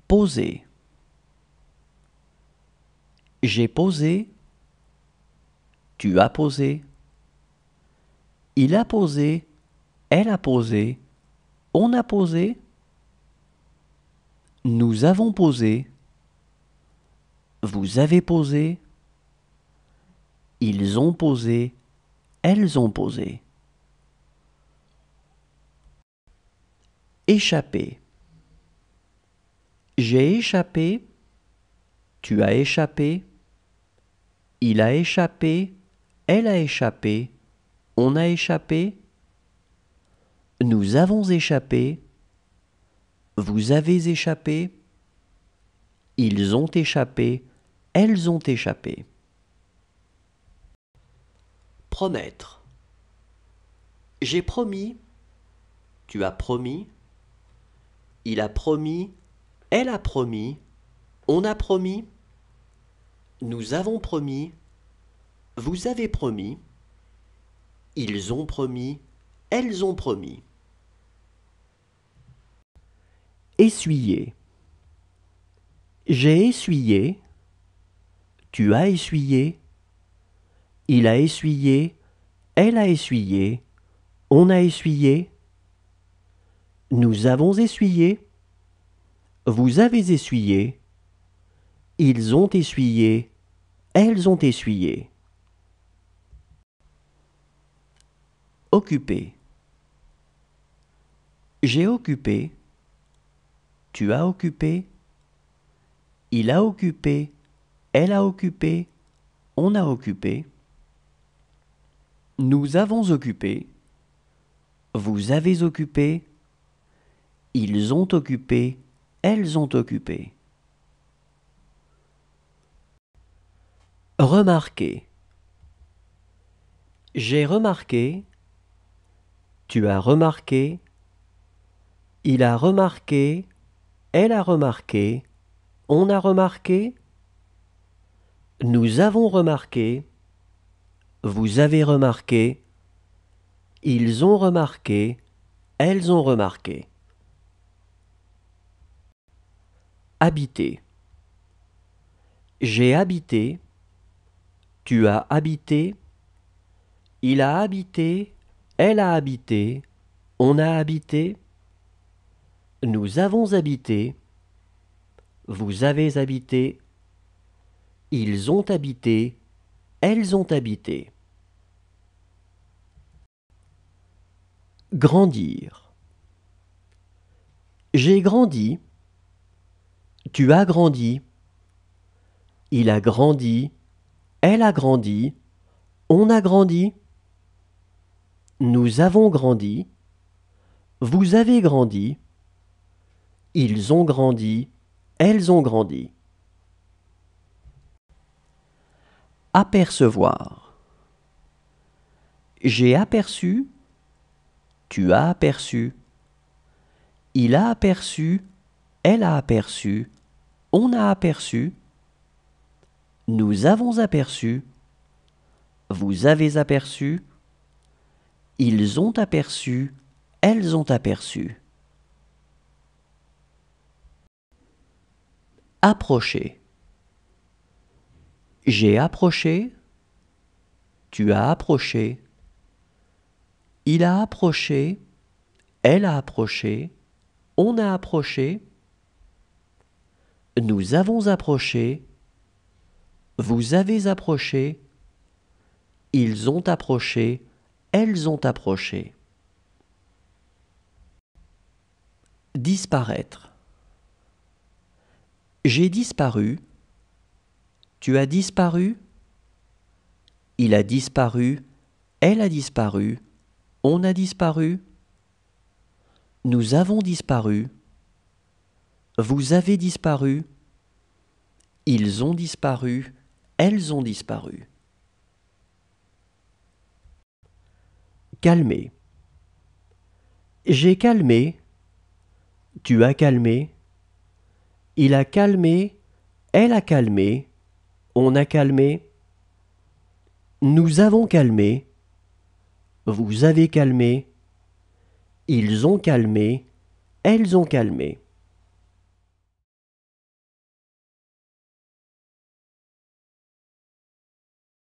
Poser. J'ai posé. Tu as posé. Il a posé. Elle a posé. On a posé. Nous avons posé. Vous avez posé. Ils ont posé. Elles ont posé. Échapper. J'ai échappé. Tu as échappé. Il a échappé. Elle a échappé. On a échappé. Nous avons échappé. Vous avez échappé. Ils ont échappé. Elles ont échappé. Promettre. J'ai promis. Tu as promis. Il a promis. Elle a promis. On a promis. Nous avons promis. Vous avez promis. Ils ont promis. Elles ont promis. Essuyer. J'ai essuyé. Tu as essuyé. Il a essuyé. Elle a essuyé. On a essuyé. Nous avons essuyé. Vous avez essuyé. Ils ont essuyé. Elles ont essuyé. Occuper. J'ai occupé. Tu as occupé. Il a occupé. Elle a occupé. On a occupé. Nous avons occupé. Vous avez occupé. Ils ont occupé. Elles ont occupé. Remarquer. J'ai remarqué. Tu as remarqué. Il a remarqué. Elle a remarqué. On a remarqué. Nous avons remarqué. Vous avez remarqué. Ils ont remarqué. Elles ont remarqué. Habiter. J'ai habité. Tu as habité. Il a habité. Elle a habité. On a habité. Nous avons habité. Vous avez habité. Ils ont habité. Elles ont habité. Grandir. J'ai grandi. Tu as grandi. Il a grandi. Elle a grandi. On a grandi. Nous avons grandi. Vous avez grandi. Ils ont grandi. Elles ont grandi. Apercevoir. J'ai aperçu. Tu as aperçu. Il a aperçu. Elle a aperçu. On a aperçu. Nous avons aperçu. Vous avez aperçu. Ils ont aperçu. Elles ont aperçu. Approcher. J'ai approché. Tu as approché. Il a approché. Elle a approché. On a approché. Nous avons approché. Vous avez approché. Ils ont approché. Elles ont approché. Disparaître. J'ai disparu. Tu as disparu. Il a disparu. Elle a disparu. On a disparu. Nous avons disparu. Vous avez disparu. Ils ont disparu. Elles ont disparu. Calmer. J'ai calmé. Tu as calmé. Il a calmé. Elle a calmé. On a calmé. Nous avons calmé. Vous avez calmé. Ils ont calmé. Elles ont calmé.